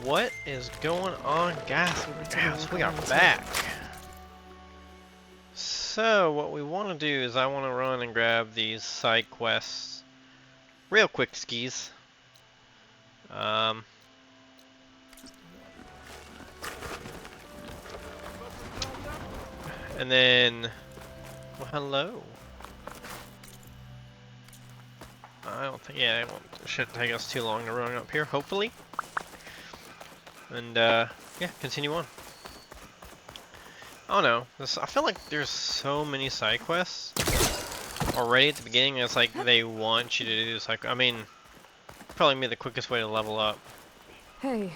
What is going on, guys? We are back. So, what we want to do is I want to run and grab these side quests real quick skis. And then, well, hello. I don't think, yeah, it shouldn't take us too long to run up here, hopefully. And, yeah, continue on. I don't know. I feel like there's so many side quests already at the beginning. It's like they want you to do this. Like, I mean, probably be the quickest way to level up. Hey,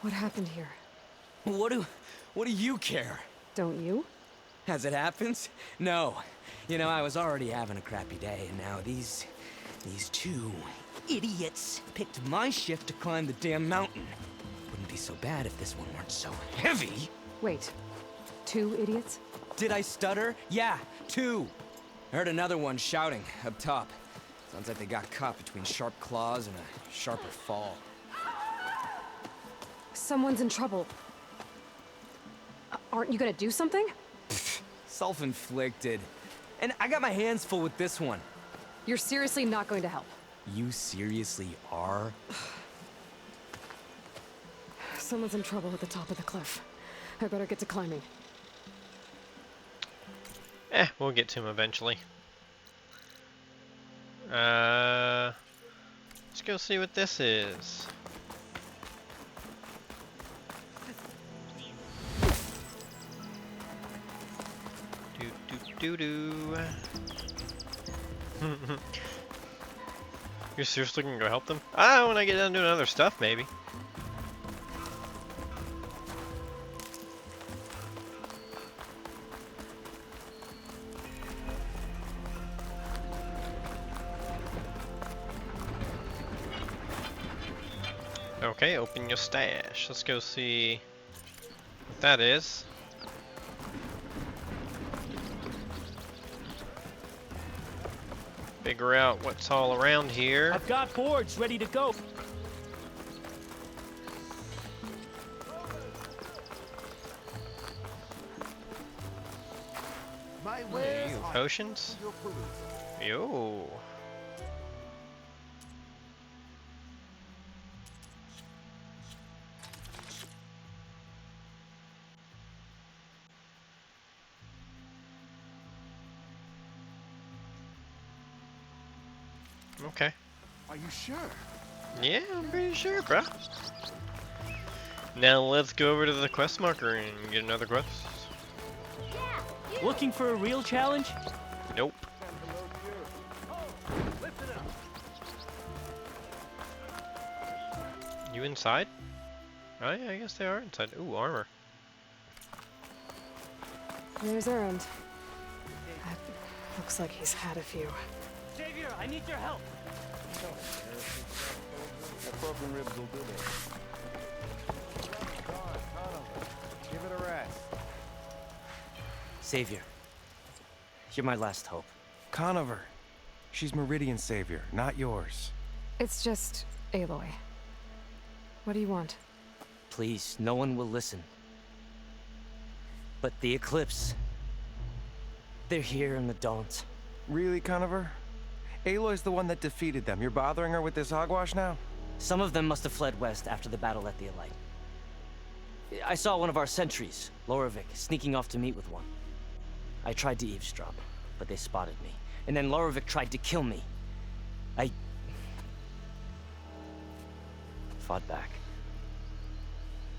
what happened here? What do you care? Don't you? As it happens? No. You know, I was already having a crappy day, and now these two idiots picked my shift to climb the damn mountain. Wouldn't be so bad if this one weren't so heavy. Wait, 2 idiots? Did I stutter? Yeah, 2. I heard another one shouting up top. Sounds like they got caught between sharp claws and a sharper fall. Someone's in trouble. Aren't you gonna do something? Self-inflicted. And I got my hands full with this one. You're seriously not going to help. You seriously are? Someone's in trouble at the top of the cliff. I better get to climbing. We'll get to him eventually. Let's go see what this is. Do. You're seriously gonna go help them? Ah, when I get done doing other stuff, maybe. Okay, open your stash. Let's go see what that is. Figure out what's all around here. I've got boards ready to go. Ooh, potions? Yo. Okay. Are you sure? Yeah, I'm pretty sure, bro. Now let's go over to the quest marker and get another quest. Looking for a real challenge? Nope. You inside? Oh yeah, I guess they are inside. Ooh, armor. There's Erend. Looks like he's had a few. Xavier, I need your help. That broken ribs will do it. Give it a rest. Savior, you're my last hope. Conover. She's Meridian's savior, not yours. It's just Aloy. What do you want? Please, no one will listen. But the Eclipse... they're here in the Daunt. Really, Conover? Aloy's the one that defeated them. You're bothering her with this hogwash now? Some of them must have fled west after the battle at the Aloy. I saw one of our sentries, Loravik, sneaking off to meet with one. I tried to eavesdrop, but they spotted me. And then Loravik tried to kill me. I fought back.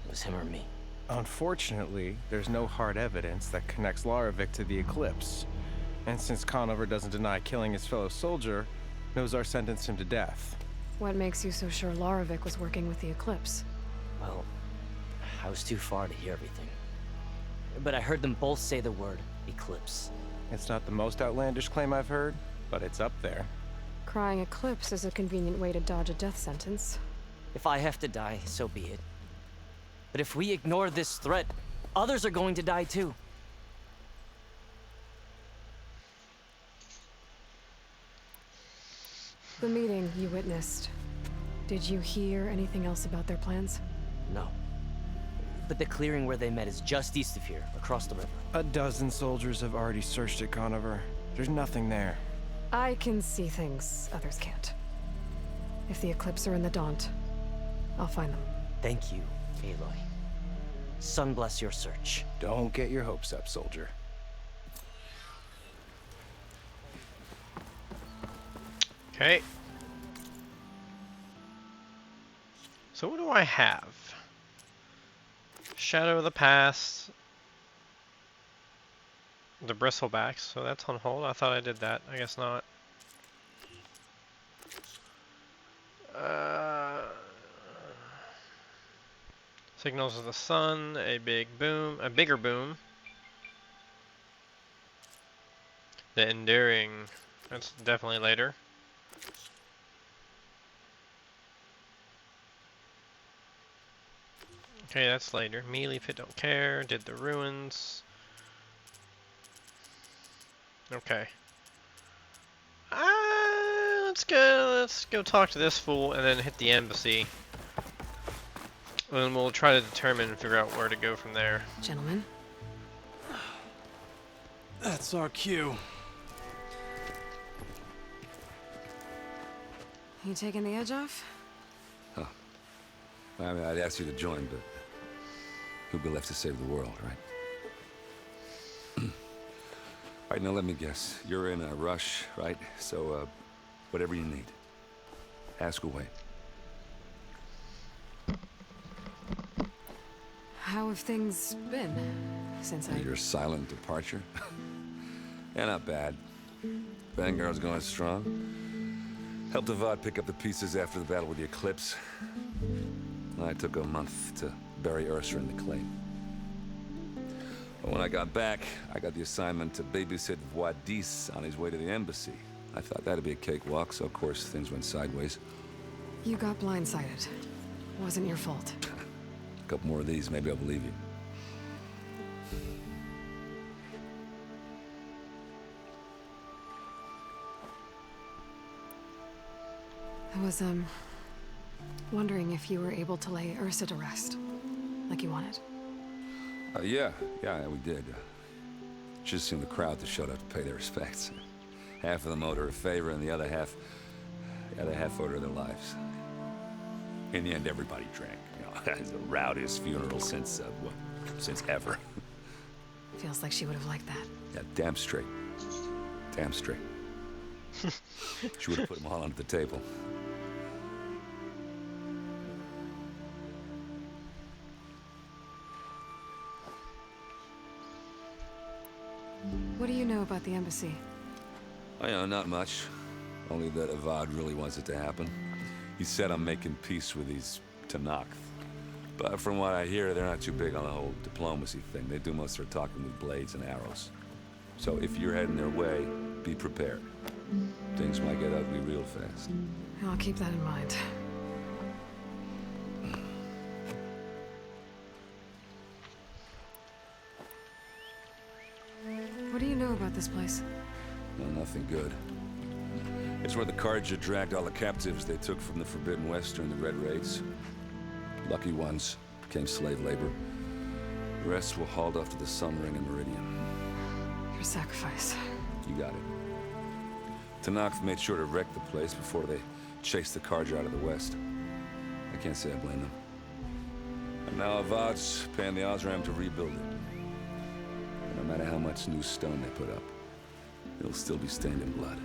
It was him or me. Unfortunately, there's no hard evidence that connects Loravik to the Eclipse. And since Conover doesn't deny killing his fellow soldier, Nozar sentenced him to death. What makes you so sure Loravik was working with the Eclipse? Well, I was too far to hear everything. But I heard them both say the word Eclipse. It's not the most outlandish claim I've heard, but it's up there. Crying Eclipse is a convenient way to dodge a death sentence. If I have to die, so be it. But if we ignore this threat, others are going to die too. The meeting you witnessed. Did you hear anything else about their plans? No. But the clearing where they met is just east of here, across the river. A dozen soldiers have already searched it, Conover. There's nothing there. I can see things others can't. If the Eclipse are in the Daunt, I'll find them. Thank you, Aloy. Sun bless your search. Don't get your hopes up, soldier. Okay. So what do I have? Shadow of the Past. The Bristlebacks, so that's on hold. I thought I did that. I guess not. Signals of the Sun, a bigger boom. The Enduring, that's definitely later. Okay, that's later. Melee Pit Don't Care, did the Ruins. Okay. Let's go talk to this fool and then hit the embassy. And we'll try to determine and figure out where to go from there. Gentlemen? That's our cue. You taking the edge off? Huh. I mean, I'd ask you to join, but who'd be left to save the world, right? All right, now let me guess. You're in a rush, right? So, whatever you need. Ask away. How have things been since Your silent departure? Yeah, not bad. Vanguard's going strong. Helped Avad pick up the pieces after the battle with the Eclipse. I took a month to bury Ursa in the claim. But when I got back, I got the assignment to babysit Wadis on his way to the embassy. I thought that'd be a cakewalk, so of course things went sideways. You got blindsided. Wasn't your fault. A couple more of these, maybe I'll believe you. I was, wondering if you were able to lay Ursa to rest, like you wanted. Yeah, we did. Just seemed the crowd to showed up to pay their respects. Half of them owed her a favor, and the other half owed her their lives. In the end, everybody drank. You know, it's the rowdiest funeral since ever. Feels like she would have liked that. Yeah, damn straight. Damn straight. She would have put them all under the table. What do you know about the embassy? Oh, yeah, not much. Only that Avad really wants it to happen. He said I'm making peace with these Tanakh. But from what I hear, they're not too big on the whole diplomacy thing. They do most of their talking with blades and arrows. So if you're heading their way, be prepared. Things might get ugly real fast. I'll keep that in mind. What do you know about this place? Well, nothing good. It's where the Carja dragged all the captives they took from the Forbidden West during the Red Raids. Lucky ones became slave labor. The rest were hauled off to the Sun Ring and Meridian. Your sacrifice. You got it. Tanakh made sure to wreck the place before they chased the Carja out of the West. I can't say I blame them. And now Avad's paying the Osram to rebuild it. And no matter how much new stone they put up, it'll still be stained in blood.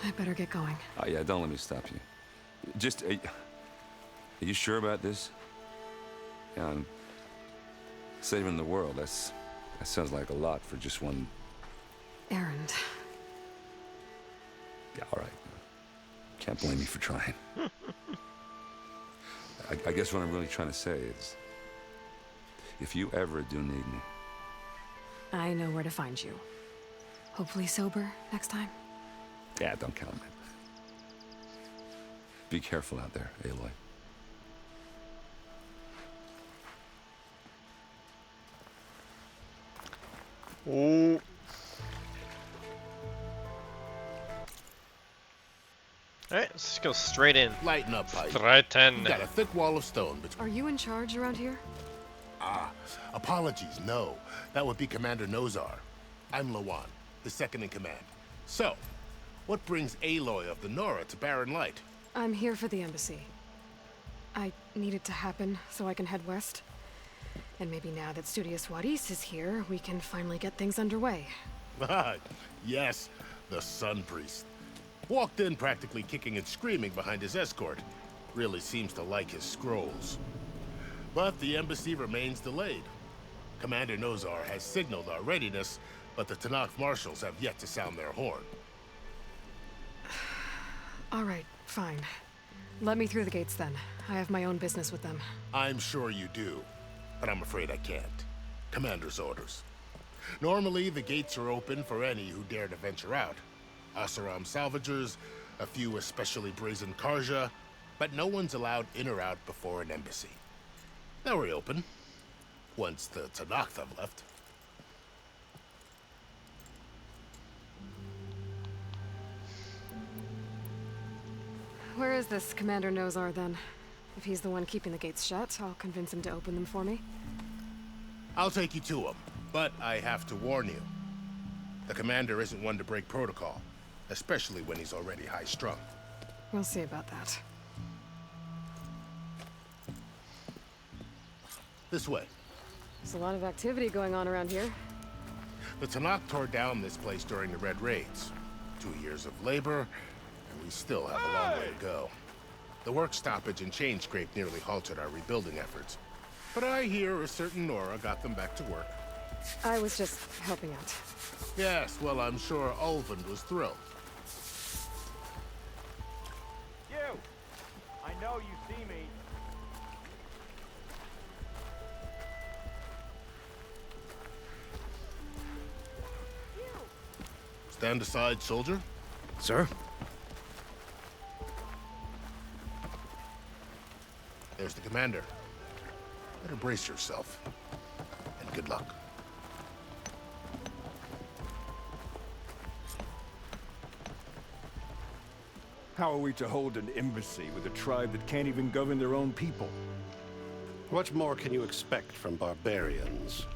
I better get going. Oh, yeah, don't let me stop you. Just, are you sure about this? Yeah, I'm saving the world. That sounds like a lot for just one... Errand. Yeah, all right. Can't blame me for trying. I guess what I'm really trying to say is, if you ever do need me... I know where to find you. Hopefully sober next time. Yeah, don't count on it. Be careful out there, Aloy. Oh. Alright, let's just go straight in. Lighten up, Pike. Straight in. You got a thick wall of stone between. Are you in charge around here? Apologies, no. That would be Commander Nozar. I'm Lawan, his second in command. So, what brings Aloy of the Nora to Barren Light? I'm here for the embassy. I need it to happen so I can head west. And maybe now that Studious Juarez is here, we can finally get things underway. Yes, the Sun Priest. Walked in practically kicking and screaming behind his escort. Really seems to like his scrolls. But the embassy remains delayed. Commander Nozar has signaled our readiness, but the Tanakh marshals have yet to sound their horn. All right, fine. Let me through the gates then. I have my own business with them. I'm sure you do, but I'm afraid I can't. Commander's orders. Normally, the gates are open for any who dare to venture out. Asaram salvagers, a few especially brazen Karja, but no one's allowed in or out before an embassy. Now we're open, once the Tanakh have left. Where is this Commander Nozar then? If he's the one keeping the gates shut, I'll convince him to open them for me. I'll take you to him, but I have to warn you. The commander isn't one to break protocol, especially when he's already high-strung. We'll see about that. This way. There's a lot of activity going on around here. The Tanakh tore down this place during the Red Raids. 2 years of labor, and we still have a long way to go. The work stoppage and chain scrape nearly halted our rebuilding efforts. But I hear a certain Nora got them back to work. I was just helping out. Yes, well, I'm sure Ulvund was thrilled. You! I know you see me. Stand aside, soldier. Sir? There's the commander. Better brace yourself. And good luck. How are we to hold an embassy with a tribe that can't even govern their own people? What more can you expect from barbarians?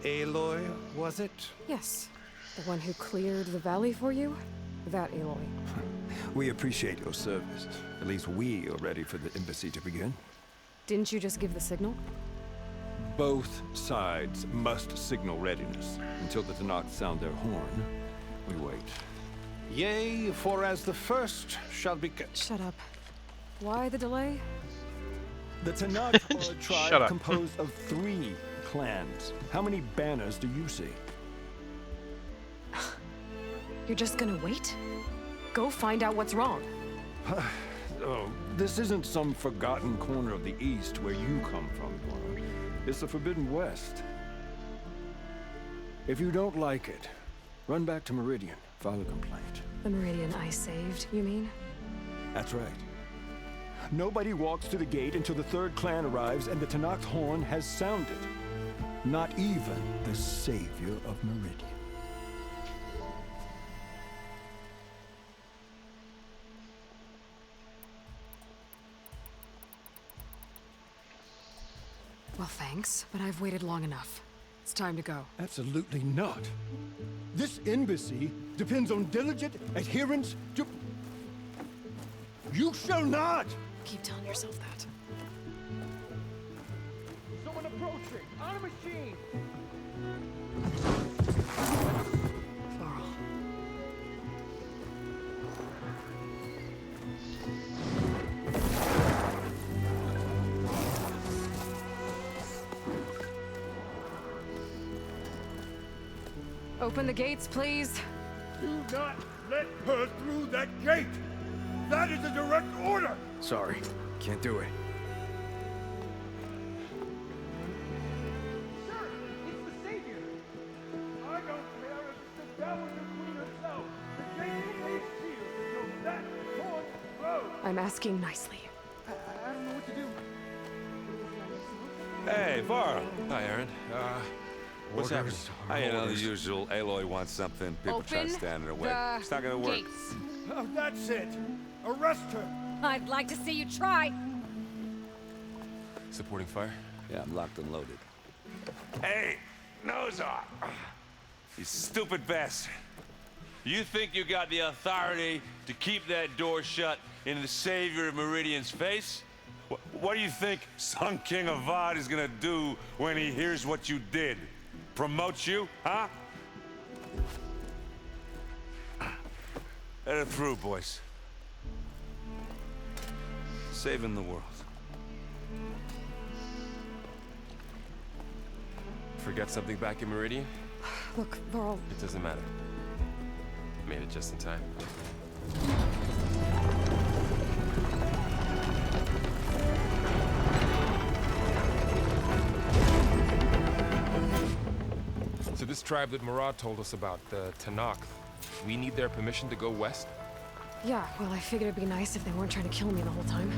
Aloy, was it? Yes. The one who cleared the valley for you? That Aloy. We appreciate your service. At least we are ready for the embassy to begin. Didn't you just give the signal? Both sides must signal readiness. Until the Tanakh sound their horn, we wait. Yea, for as the first shall be... Shut up. Why the delay? The Tanakh are a Shut tribe up. composed of 3 clans. How many banners do you see? You're just gonna wait? Go find out what's wrong. Oh, this isn't some forgotten corner of the East where you come from, Laura. It's the Forbidden West. If you don't like it, run back to Meridian, file a complaint. The Meridian I saved, you mean? That's right. Nobody walks to the gate until the 3rd clan arrives and the Tanakh's horn has sounded. Not even the savior of Meridian. Well, thanks, but I've waited long enough. It's time to go. Absolutely not. This embassy depends on diligent adherence to... You shall not! Keep telling yourself that. Someone approaching! On a machine! Laurel. Open the gates, please. Do not let her through that gate! That is a direct order! Sorry, can't do it. Sir, it's the Savior! I don't care if it's the devil you queen herself! The gate remains sealed until that horn blows! I'm asking nicely. I don't know what to do. Hey, Varl. Hi, Aaron. What's happening? You know, the usual. Aloy wants something. People try to stand in her way. It's not gonna work. Gates. Oh, that's it. Arrest her. I'd like to see you try. Supporting fire? Yeah, I'm locked and loaded. Hey, nose off! You stupid bastard. You think you got the authority to keep that door shut in the savior of Meridian's face? What do you think Sun King Avad is gonna do when he hears what you did? Promote you, huh? Let it through, boys. Saving the world. Forget something back in Meridian? Look, Varl, It doesn't matter. Made it just in time. So this tribe that Murad told us about, the Tanakh, we need their permission to go west? yeah, well, I figured it'd be nice if they weren't trying to kill me the whole time.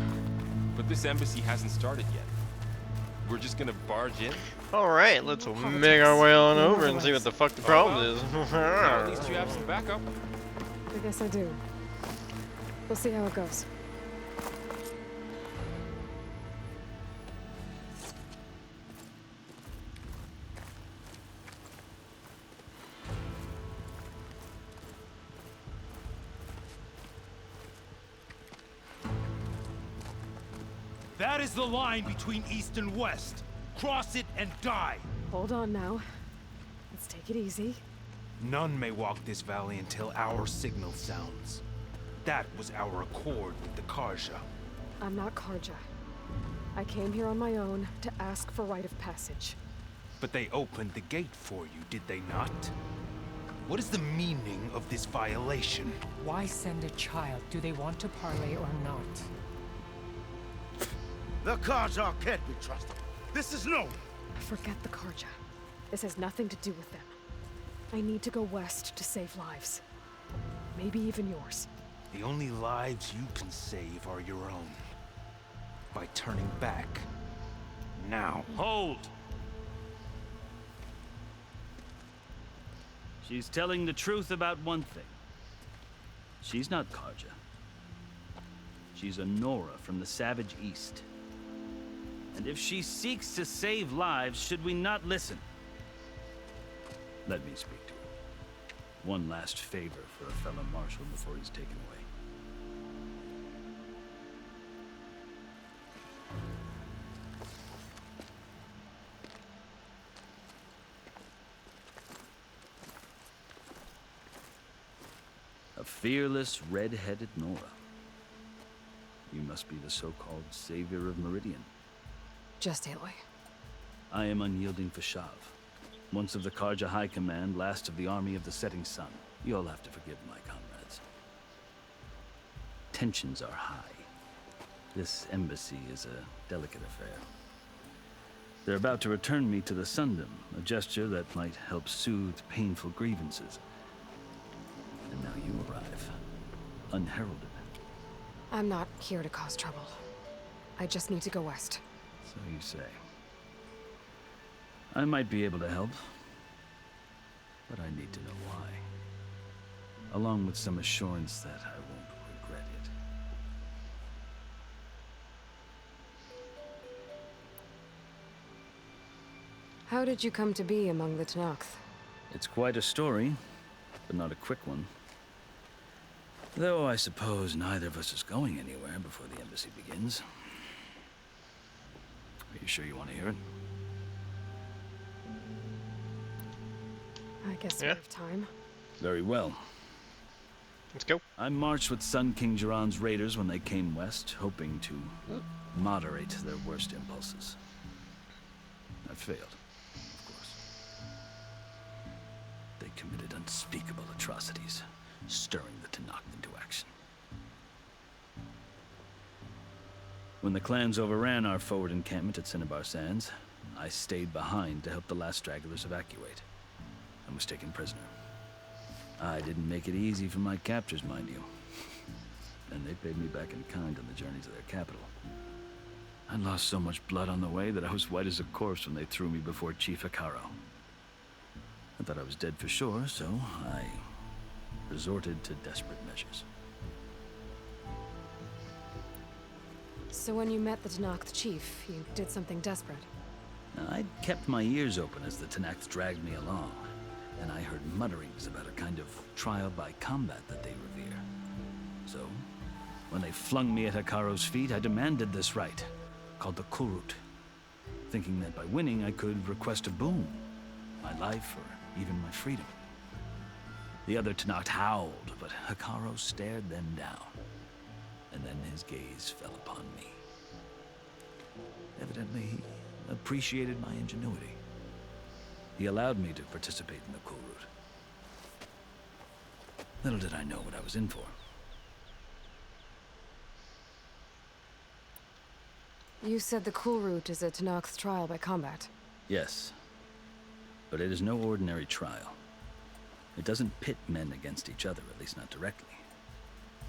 But this embassy hasn't started yet. We're just gonna barge in? Alright, let's make our way on over and see what the fuck the problem is. Now at least you have some backup. I guess I do. We'll see how it goes. That is the line between east and west. Cross it and die. Hold on now. Let's take it easy. None may walk this valley until our signal sounds. That was our accord with the Karja. I'm not Karja. I came here on my own to ask for rite of passage. But they opened the gate for you, did they not? What is the meaning of this violation? Why send a child? Do they want to parley or not? The Karja can't be trusted. This is known. Forget the Karja. This has nothing to do with them. I need to go west to save lives. Maybe even yours. The only lives you can save are your own. By turning back. Now. Hold! She's telling the truth about one thing. She's not Karja. She's a Nora from the Savage East. And if she seeks to save lives, should we not listen? Let me speak to her. One last favor for a fellow marshal before he's taken away. A fearless, red-headed Nora. You must be the so-called savior of Meridian. Just Aloy. I am unyielding Fashav. Once of the Karja High Command, last of the army of the setting sun. You'll have to forgive my comrades. Tensions are high. This embassy is a delicate affair. They're about to return me to the Sundom, a gesture that might help soothe painful grievances. And now you arrive, unheralded. I'm not here to cause trouble. I just need to go west. So you say. I might be able to help, but I need to know why. Along with some assurance that I won't regret it. How did you come to be among the Tanakh? It's quite a story, but not a quick one. Though I suppose neither of us is going anywhere before the embassy begins. Are you sure you want to hear it? I guess we have time. Very well. Let's go. I marched with Sun King Jiran's raiders when they came west, hoping to moderate their worst impulses. I failed, of course. They committed unspeakable atrocities, stirring the Tanakh into action. When the clans overran our forward encampment at Cinnabar Sands, I stayed behind to help the last stragglers evacuate. I was taken prisoner. I didn't make it easy for my captors, mind you. And they paid me back in kind on the journey to their capital. I lost so much blood on the way that I was white as a corpse when they threw me before Chief Hikaro. I thought I was dead for sure, so I resorted to desperate measures. So when you met the Tenakth chief, you did something desperate. Now, I'd kept my ears open as the Tenakth dragged me along, and I heard mutterings about a kind of trial by combat that they revere. So, when they flung me at Hekaro's feet, I demanded this rite, called the Kurut, thinking that by winning I could request a boon, my life or even my freedom. The other Tenakth howled, but Hekaro stared them down, and then his gaze fell upon me. Evidently, he appreciated my ingenuity. He allowed me to participate in the Kurut. Little did I know what I was in for. You said the Kurut is a Tenakth's trial by combat. Yes, but it is no ordinary trial. It doesn't pit men against each other, at least not directly.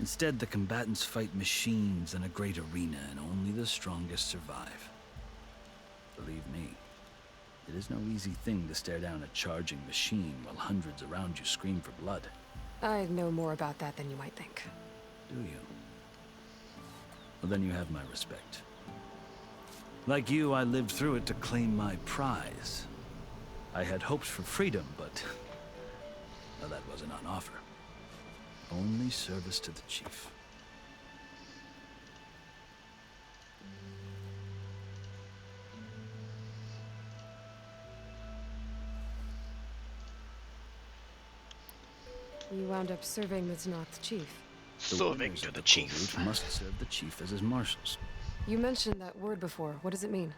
Instead, the combatants fight machines in a great arena, and only the strongest survive. Believe me, it is no easy thing to stare down a charging machine while hundreds around you scream for blood. I know more about that than you might think. Do you? Well, then you have my respect. Like you, I lived through it to claim my prize. I had hopes for freedom, but well, that wasn't on offer. Only service to the chief. You wound up serving the Tenakth chief. Serving to the chief. Must serve the chief as his marshals. You mentioned that word before. What does it mean?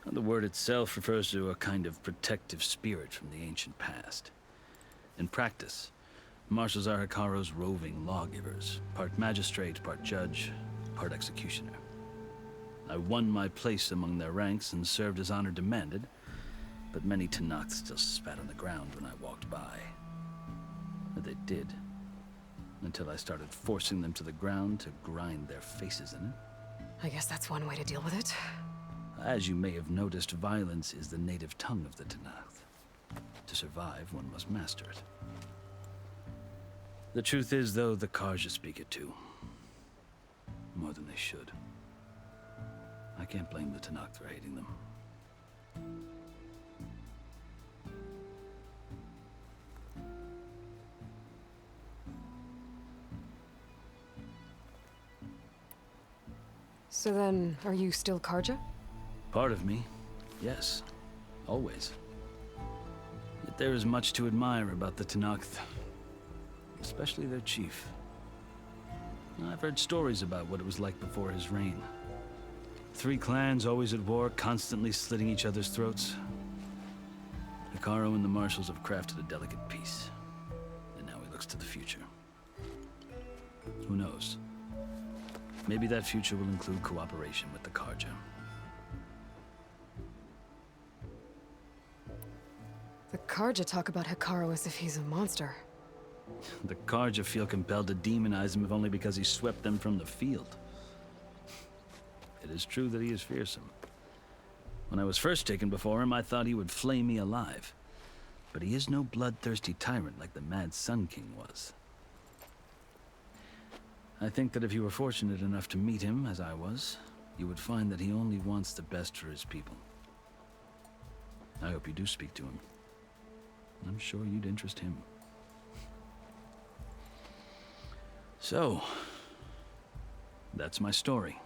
The word itself refers to a kind of protective spirit from the ancient past. In practice, marshals are Hekaro's roving lawgivers, part magistrate, part judge, part executioner. I won my place among their ranks and served as honor demanded, but many Tenakth still spat on the ground when I walked by. But they did, until I started forcing them to the ground to grind their faces in it. I guess that's one way to deal with it. As you may have noticed, violence is the native tongue of the Tenakth. To survive, one must master it. The truth is, though, the Karja speak it too. More than they should. I can't blame the Tenakth for hating them. So then, are you still Karja? Part of me, yes. Always. Yet there is much to admire about the Tenakth. Especially their chief. I've heard stories about what it was like before his reign. 3 clans always at war, constantly slitting each other's throats. Hekaro and the marshals have crafted a delicate peace. And now he looks to the future. Who knows? Maybe that future will include cooperation with the Karja. The Karja talk about Hekaro as if he's a monster. The Karja feel compelled to demonize him if only because he swept them from the field. It is true that he is fearsome. When I was first taken before him, I thought he would flay me alive. But he is no bloodthirsty tyrant like the Mad Sun King was. I think that if you were fortunate enough to meet him, as I was, you would find that he only wants the best for his people. I hope you do speak to him. I'm sure you'd interest him. So, that's my story.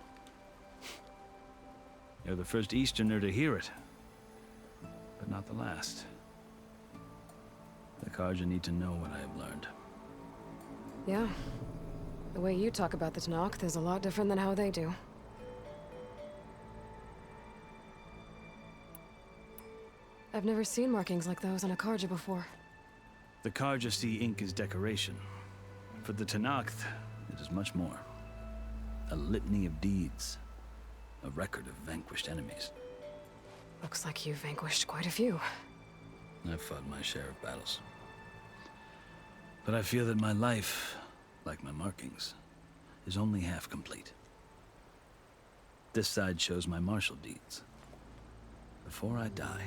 You're the first Easterner to hear it, but not the last. The Karja need to know what I have learned. Yeah. The way you talk about the Tenakth is a lot different than how they do. I've never seen markings like those on a Karja before. The Karja see ink as decoration. For the Tenakth, it is much more. A litany of deeds. A record of vanquished enemies. Looks like you've vanquished quite a few. I've fought my share of battles. But I feel that my life, like my markings, is only half complete. This side shows my martial deeds. Before I die,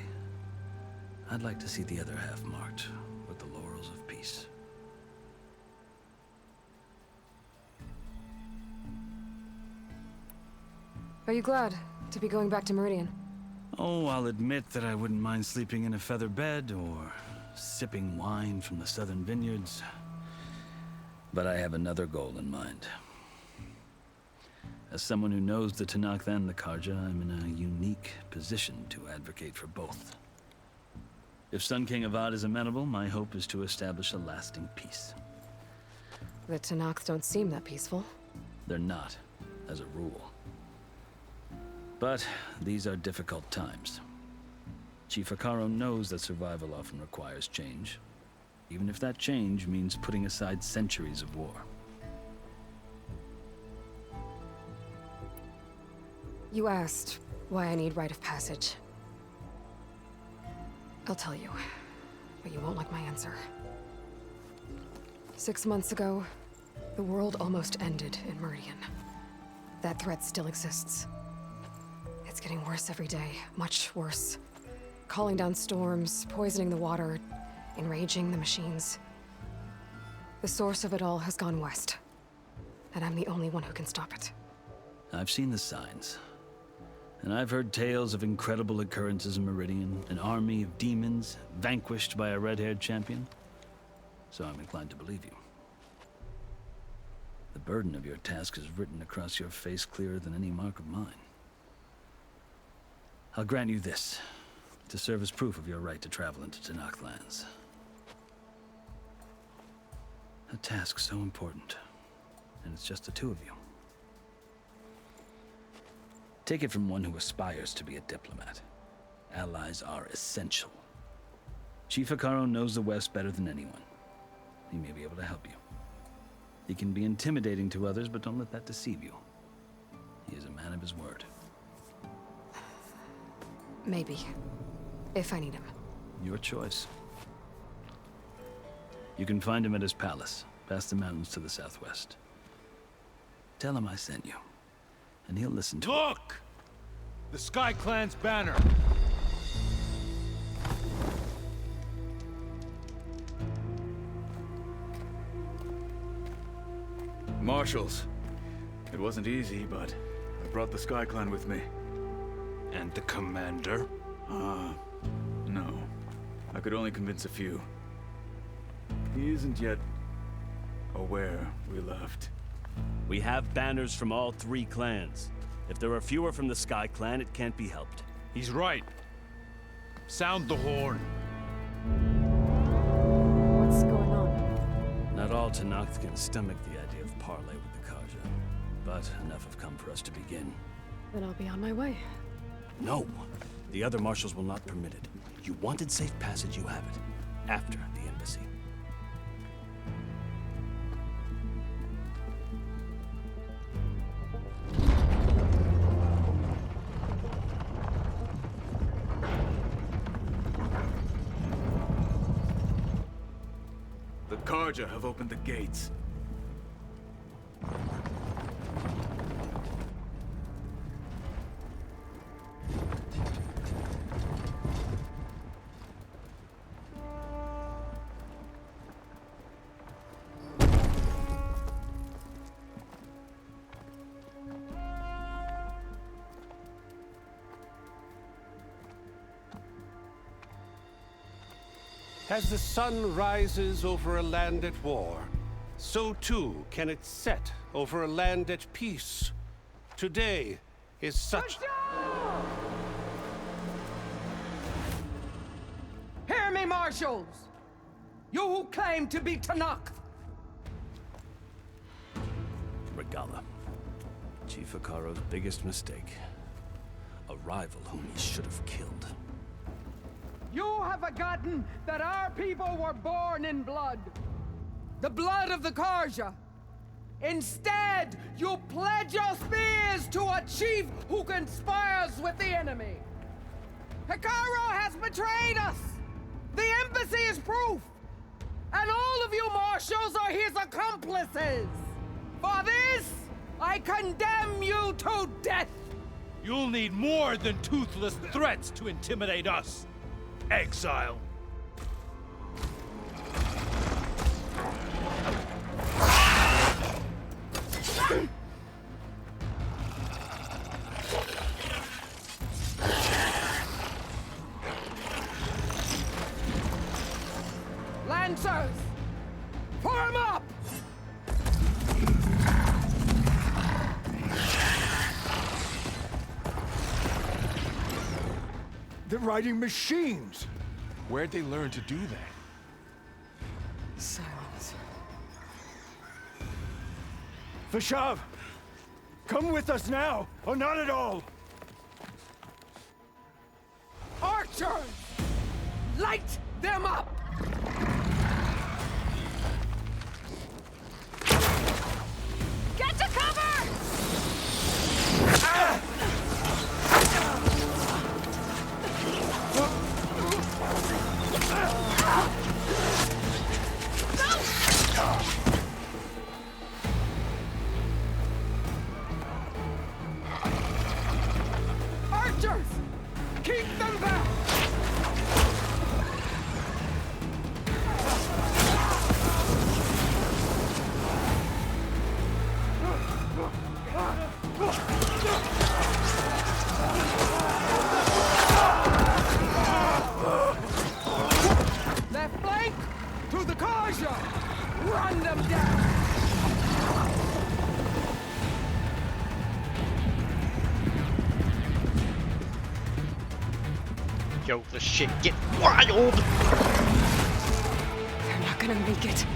I'd like to see the other half marked with the laurels of peace. Are you glad to be going back to Meridian? Oh, I'll admit that I wouldn't mind sleeping in a feather bed or sipping wine from the southern vineyards. But I have another goal in mind. As someone who knows the Tenakth and the Carja, I'm in a unique position to advocate for both. If Sun King Avad is amenable, my hope is to establish a lasting peace. The Tenakth don't seem that peaceful. They're not, as a rule. But these are difficult times. Chief Hekarro knows that survival often requires change, even if that change means putting aside centuries of war. You asked why I need rite of passage. I'll tell you, but you won't like my answer. 6 months ago, the world almost ended in Meridian. That threat still exists. It's getting worse every day, much worse. Calling down storms, poisoning the water, enraging the machines. The source of it all has gone west, and I'm the only one who can stop it. I've seen the signs. And I've heard tales of incredible occurrences in Meridian, an army of demons vanquished by a red-haired champion. So I'm inclined to believe you. The burden of your task is written across your face clearer than any mark of mine. I'll grant you this, to serve as proof of your right to travel into Tenakth lands. A task so important, and it's just the two of you. Take it from one who aspires to be a diplomat. Allies are essential. Chief Hekarro knows the West better than anyone. He may be able to help you. He can be intimidating to others, but don't let that deceive you. He is a man of his word. Maybe. If I need him. Your choice. You can find him at his palace, past the mountains to the southwest. Tell him I sent you, and he'll listen to Look! The Sky Clan's banner! Marshals. It wasn't easy, but I brought the Sky Clan with me. And the commander? No. I could only convince a few. He isn't yet aware we left. We have banners from all 3 clans. If there are fewer from the Sky Clan, it can't be helped. He's right. Sound the horn. What's going on? Not all Tenakth can stomach the idea of parley with the Carja, but enough have come for us to begin. Then I'll be on my way. No. The other marshals will not permit it. You wanted safe passage, you have it. After the embassy. The Carja have opened the gates. As the sun rises over a land at war, so too can it set over a land at peace. Today is such... Hear me, marshals! You who claim to be Tenakth! Regala. Chief Hekarro's biggest mistake. A rival whom he should have killed. You have forgotten that our people were born in blood. The blood of the Carja. Instead, you pledge your spears to a chief who conspires with the enemy. Hekarro has betrayed us. The embassy is proof. And all of you marshals are his accomplices. For this, I condemn you to death. You'll need more than toothless threats to intimidate us. exile. Lancers! Form up! They're riding machines. Where'd they learn to do that? Silence. Vashav, come with us now, or not at all. Archers! Light them up! Get to cover! Archers! Keep them back! Left flank to the Karja! Run them down! Yo, the shit get wild! They're not gonna make it.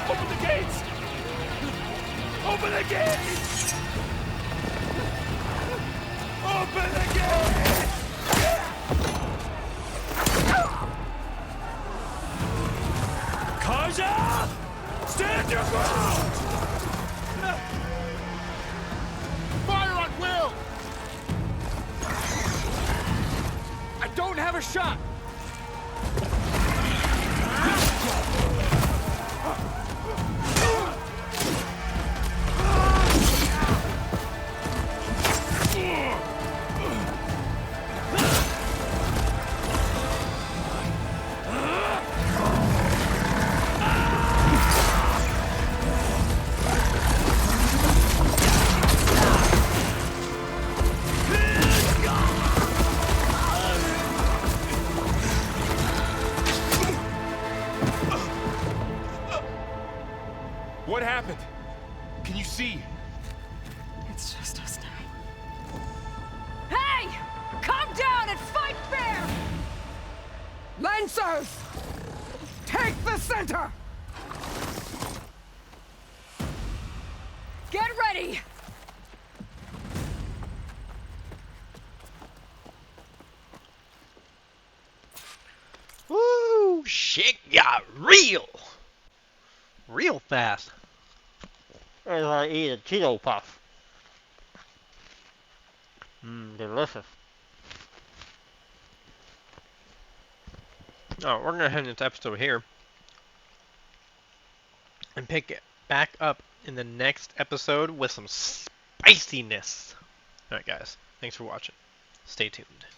Open the gates! Open the gates! Open the gates! Kaja! Stand your ground! Fire on Will! I don't have a shot! What happened? Can you see? It's just us now. Hey! Calm down and fight fair! Lancers! Take the center! Get ready! Woo! Shit got real! Real fast. As I eat a Cheeto Puff. Delicious. Oh, we're gonna end this episode here. And pick it back up in the next episode with some spiciness. Alright guys, thanks for watching. Stay tuned.